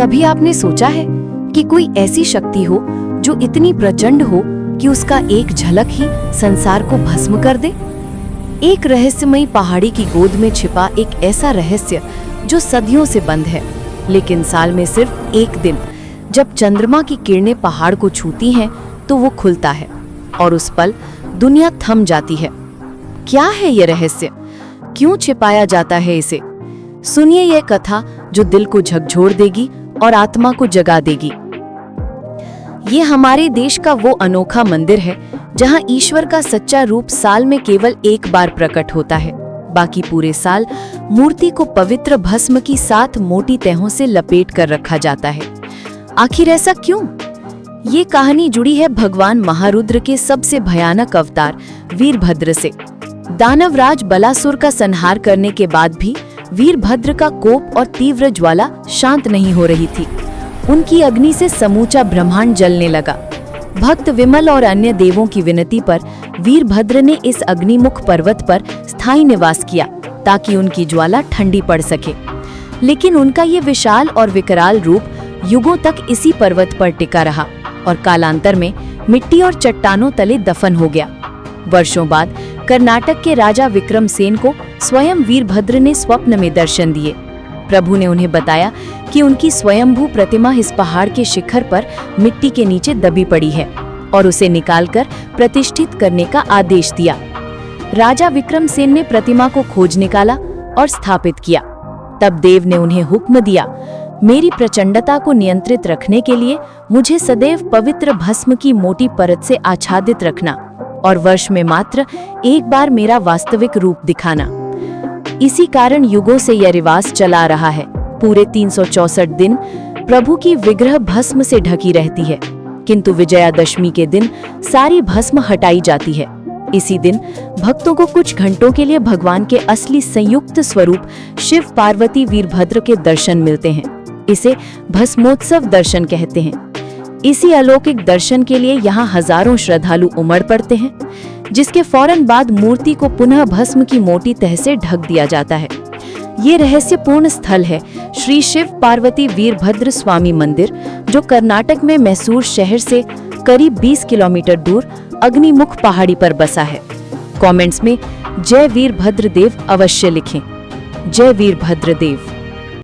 कभी आपने सोचा है कि कोई ऐसी शक्ति हो जो इतनी प्रचंड हो कि उसका एक झलक ही संसार को भस्म कर दे? एक रहस्यमयी पहाड़ी की गोद में छिपा एक ऐसा रहस्य जो सदियों से बंद है, लेकिन साल में सिर्फ एक दिन जब चंद्रमा की किरणें पहाड़ को छूती हैं तो वो खुलता है और उस पल दुनिया थम जाती है। क्या है ये रहस्य? क्यों छिपाया जाता है इसे? सुनिए ये कथा जो दिल को झकझोर देगी और आत्मा को जगा देगी। ये हमारे देश का वो अनोखा मंदिर है जहां ईश्वर का सच्चा रूप साल में केवल एक बार प्रकट होता है। बाकी पूरे साल मूर्ति को पवित्र भस्म की 7 मोटी तहों से लपेट कर रखा जाता है। आखिर ऐसा क्यों? ये कहानी जुड़ी है भगवान महारुद्र के सबसे भयानक अवतार वीरभद्र से। दानवराज बलासुर का संहार करने के बाद भी वीरभद्र का कोप और तीव्र ज्वाला शांत नहीं हो रही थी। उनकी अग्नि से समूचा ब्रह्मांड जलने लगा। भक्त विमल और अन्य देवों की विनती पर वीरभद्र ने इस अग्निमुख पर्वत पर स्थायी निवास किया ताकि उनकी ज्वाला ठंडी पड़ सके। लेकिन उनका ये विशाल और विकराल रूप युगों तक इसी पर्वत पर टिका रहा और कालांतर में मिट्टी और चट्टानों तले दफन हो गया। वर्षों बाद कर्नाटक के राजा विक्रमसेन को स्वयं वीरभद्र ने स्वप्न में दर्शन दिए। प्रभु ने उन्हें बताया कि उनकी स्वयंभू प्रतिमा इस पहाड़ के शिखर पर मिट्टी के नीचे दबी पड़ी है और उसे निकालकर प्रतिष्ठित करने का आदेश दिया। राजा विक्रमसेन ने प्रतिमा को खोज निकाला और स्थापित किया। तब देव ने उन्हें हुक्म दिया, मेरी प्रचंडता को नियंत्रित रखने के लिए मुझे सदैव पवित्र भस्म की मोटी परत से आच्छादित रखना और वर्ष में मात्र एक बार मेरा वास्तविक रूप दिखाना। इसी कारण युगों से यह रिवाज चला रहा है। पूरे 364 दिन प्रभु की विग्रह भस्म से ढकी रहती है, किंतु विजयादशमी के दिन सारी भस्म हटाई जाती है। इसी दिन भक्तों को कुछ घंटों के लिए भगवान के असली संयुक्त स्वरूप शिव पार्वती वीरभद्र के दर्शन मिलते हैं। इसे भस्मोत्सव दर्शन कहते हैं। इसी अलौकिक दर्शन के लिए यहाँ हजारों श्रद्धालु उमड़ पड़ते हैं, जिसके फौरन बाद मूर्ति को पुनः भस्म की मोटी तह से ढक दिया जाता है। ये रहस्यपूर्ण स्थल है श्री शिव पार्वती वीरभद्र स्वामी मंदिर, जो कर्नाटक में मैसूर शहर से करीब 20 किलोमीटर दूर अग्निमुख पहाड़ी पर बसा है। कमेंट्स में जय वीरभद्र देव अवश्य लिखें। जय वीरभद्र देव।